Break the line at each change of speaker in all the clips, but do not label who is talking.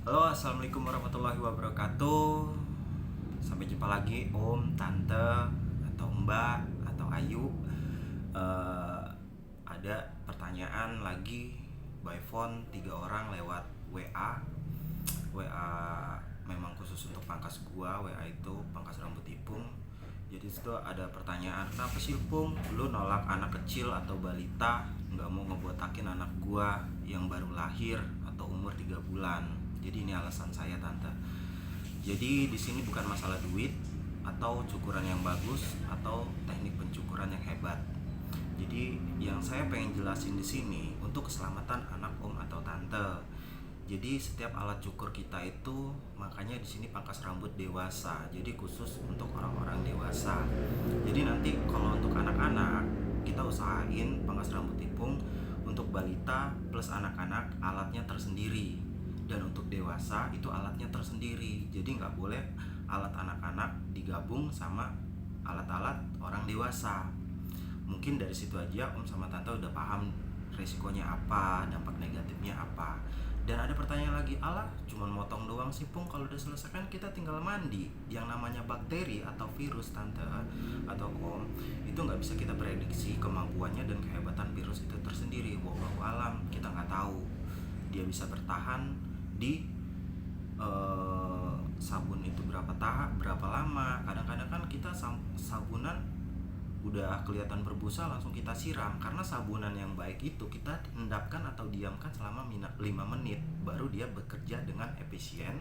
Halo, assalamualaikum warahmatullahi wabarakatuh. Sampai jumpa lagi Om, Tante, atau Mbak, atau Ayu. Eh, ada pertanyaan lagi by phone 3 orang lewat WA. WA memang khusus untuk pangkas gua. WA itu pangkas rambut ipung. Jadi itu ada pertanyaan, kenapa sih Pung lu nolak anak kecil atau balita, nggak mau ngebotakin anak gua yang baru lahir atau umur 3 bulan. Jadi ini alasan saya tante. Jadi di sini bukan masalah duit atau cukuran yang bagus atau teknik pencukuran yang hebat. Jadi yang saya pengen jelasin di sini untuk keselamatan anak om atau tante. Jadi setiap alat cukur kita itu, makanya di sini pangkas rambut dewasa. Jadi khusus untuk orang-orang dewasa. Jadi nanti kalau untuk anak-anak kita usahain pangkas rambut ipung untuk balita plus anak-anak alatnya tersendiri, dan untuk dewasa itu alatnya tersendiri. Jadi nggak boleh alat anak-anak digabung sama alat-alat orang dewasa. Mungkin dari situ aja om sama tante udah paham resikonya apa, dampak negatifnya apa. Dan ada pertanyaan lagi, alah cuman motong doang sih Pung, kalau udah selesai kan kita tinggal mandi. Yang namanya bakteri atau virus tante atau om, itu nggak bisa kita prediksi kemampuannya dan kehebatan virus itu tersendiri. Wallahu alam, kita nggak tahu dia bisa bertahan di sabun itu berapa lama. Kadang-kadang kan kita sabunan udah kelihatan berbusa langsung kita siram, karena sabunan yang baik itu kita endapkan atau diamkan selama 5 menit baru dia bekerja dengan efisien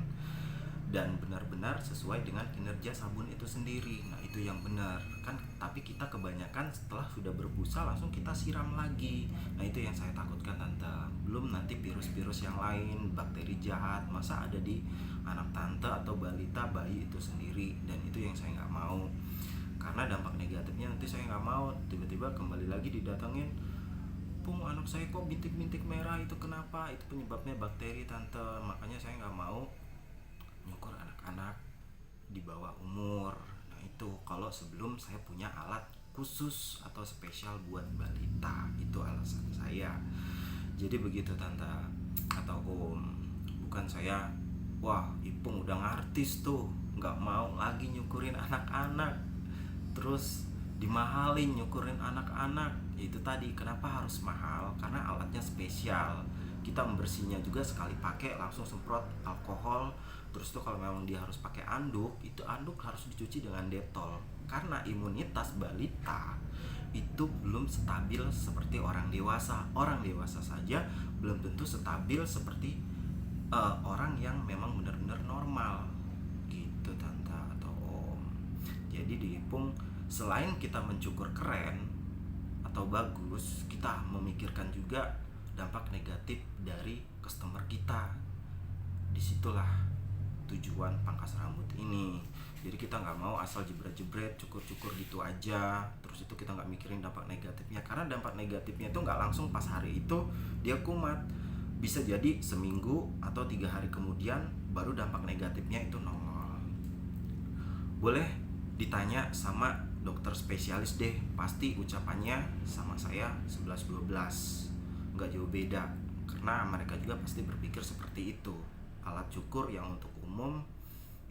dan benar-benar sesuai dengan kinerja sabun itu sendiri. Nah itu yang benar kan, tapi kita kebanyakan setelah sudah berbusa langsung kita siram lagi. Nah itu yang saya takutkan tante. Belum nanti virus-virus yang lain, bakteri jahat masa ada di anak tante atau balita bayi itu sendiri. Dan itu yang saya nggak mau, karena dampak negatifnya nanti saya nggak mau tiba-tiba kembali lagi didatengin, Pung anak saya kok bintik-bintik merah, itu kenapa? Itu penyebabnya bakteri tante. Makanya saya nggak mau nyukur anak-anak di bawah umur. Nah itu kalau sebelum saya punya alat khusus atau spesial buat balita, itu alasan saya. Jadi begitu tante atau om. Bukan saya, wah Ipung udah ngartis tuh, nggak mau lagi nyukurin anak-anak, terus dimahalin nyukurin anak-anak. Itu tadi kenapa harus mahal, karena alatnya spesial. Kita membersihnya juga sekali pakai langsung semprot alkohol. Terus tuh kalau memang dia harus pakai anduk, itu anduk harus dicuci dengan detol, karena imunitas balita itu belum stabil seperti orang dewasa. Orang dewasa saja belum tentu stabil seperti orang yang memang benar-benar normal gitu tante atau om. Jadi di Ipung selain kita mencukur keren atau bagus, kita memikirkan juga dampak negatif dari customer kita. Disitulah tujuan pangkas rambut ini. Jadi kita nggak mau asal jebret-jebret cukur-cukur gitu aja, terus itu kita nggak mikirin dampak negatifnya. Karena dampak negatifnya itu nggak langsung pas hari itu dia kumat, bisa jadi seminggu atau 3 hari kemudian baru dampak negatifnya itu nongol. Boleh ditanya sama dokter spesialis deh, pasti ucapannya sama saya 11-12, nggak jauh beda, karena mereka juga pasti berpikir seperti itu. Alat cukur yang untuk umum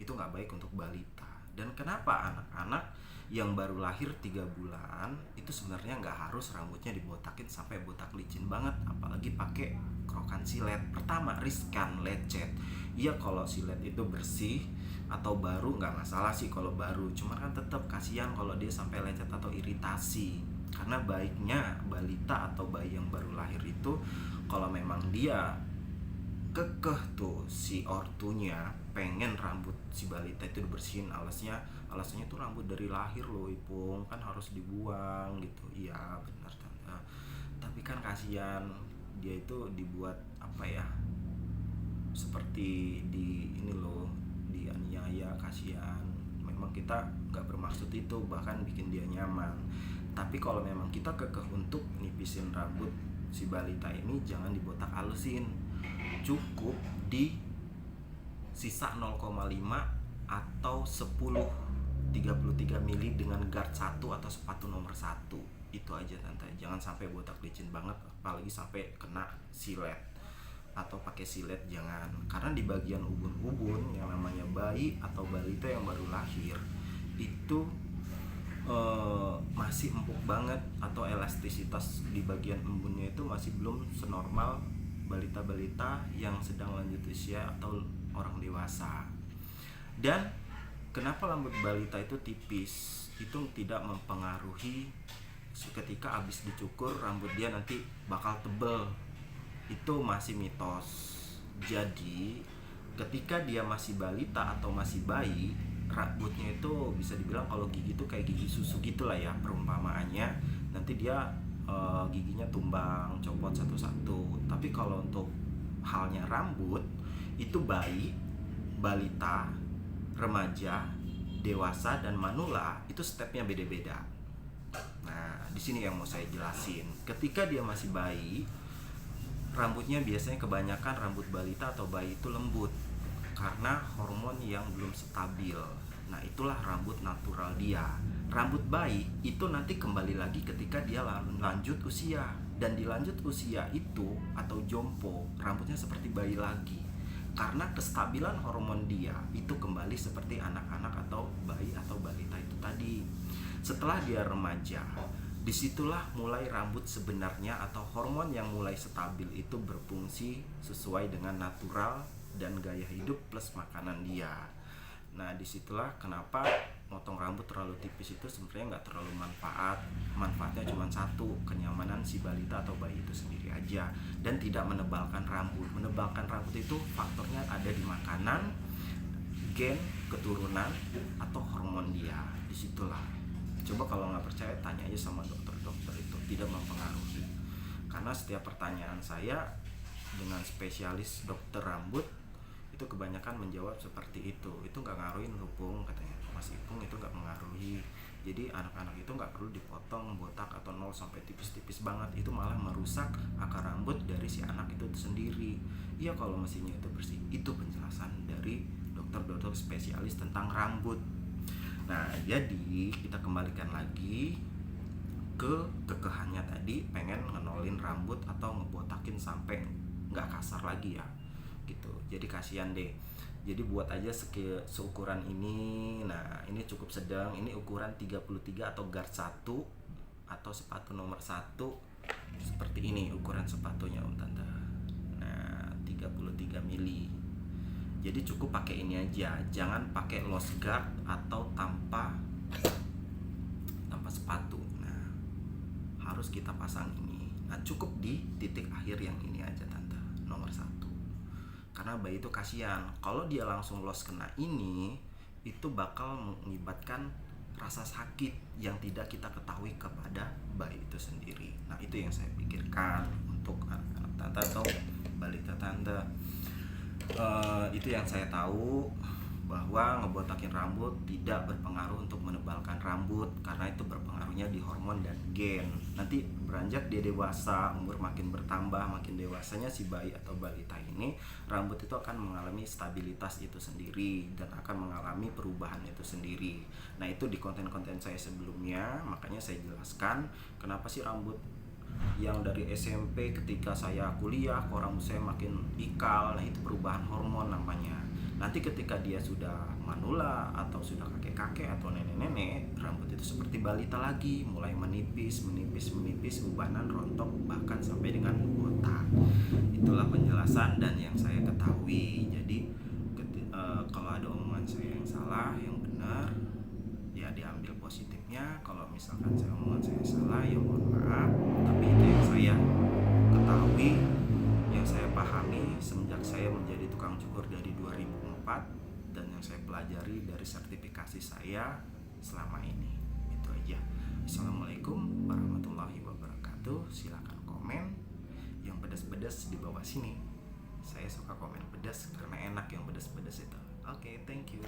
itu nggak baik untuk balita. Dan kenapa anak-anak yang baru lahir 3 bulan itu sebenarnya nggak harus rambutnya dibotakin sampai botak licin banget, apalagi pakai krokan silet. Pertama, riskan, lecet. Iya kalau silet itu bersih atau baru nggak masalah sih kalau baru, cuman kan tetap kasihan kalau dia sampai lecet atau iritasi. Karena baiknya balita atau bayi yang baru lahir itu, kalau memang dia kekeh tuh si ortunya pengen rambut si balita itu dibersihin, alasannya tuh rambut dari lahir loh Ipung, kan harus dibuang gitu. Iya benar tante, tapi kan kasihan dia itu dibuat apa ya, seperti di ini loh, dianiaya, kasihan. Memang kita nggak bermaksud itu, bahkan bikin dia nyaman. Tapi kalau memang kita kekeh untuk nipisin rambut si balita ini, jangan dibotak halusin, cukup di sisa 0,5 atau 10 33 mili dengan guard 1 atau sepatu nomor 1. Itu aja tante, jangan sampai botak licin banget, apalagi sampai kena silet. atau pakai silet jangan, karena di bagian ubun-ubun yang namanya bayi atau balita yang baru lahir itu masih empuk banget, atau elastisitas di bagian embunnya itu masih belum senormal balita-balita yang sedang lanjut usia atau orang dewasa. Dan kenapa rambut balita itu tipis itu tidak mempengaruhi ketika habis dicukur rambut dia nanti bakal tebel, itu masih mitos. Jadi ketika dia masih balita atau masih bayi, rambutnya itu bisa dibilang kalau gigi itu kayak gigi susu gitulah ya perumpamaannya. Nanti dia giginya tumbang, copot satu-satu. Tapi kalau untuk halnya rambut itu bayi, balita, remaja, dewasa dan manula itu stepnya beda-beda. Nah, di sini yang mau saya jelasin. Ketika dia masih bayi, rambutnya biasanya kebanyakan rambut balita atau bayi itu lembut karena hormon yang belum stabil. Nah, itulah rambut natural dia. Rambut bayi itu nanti kembali lagi ketika dia lanjut usia, dan di lanjut usia itu atau jompo, rambutnya seperti bayi lagi karena kestabilan hormon dia itu kembali seperti anak-anak atau bayi atau balita itu tadi. Setelah dia remaja, disitulah mulai rambut sebenarnya atau hormon yang mulai stabil itu berfungsi sesuai dengan natural dan gaya hidup plus makanan dia. Nah, disitulah kenapa motong rambut terlalu tipis itu sebenarnya nggak terlalu manfaatnya cuma satu, kenyamanan si balita atau bayi itu sendiri aja, dan tidak menebalkan rambut. Menebalkan rambut itu faktornya ada di makanan, gen, keturunan, atau hormon dia. Disitulah, coba kalau nggak percaya tanya aja sama dokter-dokter, itu tidak mempengaruhi. Karena setiap pertanyaan saya dengan spesialis dokter rambut itu kebanyakan menjawab seperti itu nggak ngaruhin Ipung, katanya Mas Ipung, itu nggak mengaruhi. Jadi anak-anak itu nggak perlu dipotong botak atau nol sampai tipis-tipis banget, itu malah merusak akar rambut dari si anak itu sendiri. Iya, kalau mesinnya itu bersih. Itu penjelasan dari dokter-dokter spesialis tentang rambut. Nah, jadi kita kembalikan lagi ke kekehannya tadi, pengen ngenolin rambut atau ngebotakin sampai nggak kasar lagi ya gitu. Jadi kasihan deh, jadi buat aja seukuran ini. Nah, ini cukup sedang, ini ukuran 33 atau guard 1 atau sepatu nomor 1 seperti ini ukuran sepatunya Om Tante. Nah, 33 mili. Jadi cukup pakai ini aja, jangan pakai lost guard atau tanpa sepatu. Nah, harus kita pasang ini. Nah, cukup di titik akhir yang ini aja Tante, nomor 1. Karena bayi itu kasihan, kalau dia langsung los kena ini, itu bakal mengakibatkan rasa sakit yang tidak kita ketahui kepada bayi itu sendiri. Nah, itu yang saya pikirkan untuk anak-anak Tante atau balita Tante. Itu yang saya tahu, bahwa ngebotakin rambut tidak berpengaruh untuk menebalkan rambut, karena itu berpengaruhnya di hormon dan gen. Nanti beranjak dia dewasa, umur makin bertambah, makin dewasanya si bayi atau balita ini, rambut itu akan mengalami stabilitas itu sendiri dan akan mengalami perubahan itu sendiri. Nah, itu di konten-konten saya sebelumnya, makanya saya jelaskan kenapa sih rambut yang dari SMP ketika saya kuliah kok rambut saya makin ikal. Nah, itu perubahan hormon namanya. Nanti ketika dia sudah manula atau sudah kakek-kakek atau nenek-nenek, rambut itu seperti balita lagi, mulai menipis, ubanan, rontok, bahkan sampai dengan botak. Itulah penjelasan dan yang saya ketahui. Jadi kalau ada omongan saya yang salah, yang benar, ya diambil positifnya. Kalau misalkan omongan saya salah, ya mohon maaf. Tapi itu yang saya ketahui, yang saya pahami semenjak saya menjadi tukang cukur dari 2004, dan yang saya pelajari dari sertifikasi saya selama ini. Itu aja. Assalamualaikum warahmatullahi wabarakatuh. Silakan komen yang pedas-pedas di bawah sini. Saya suka komen pedas karena enak yang pedas-pedas itu. Oke, thank you.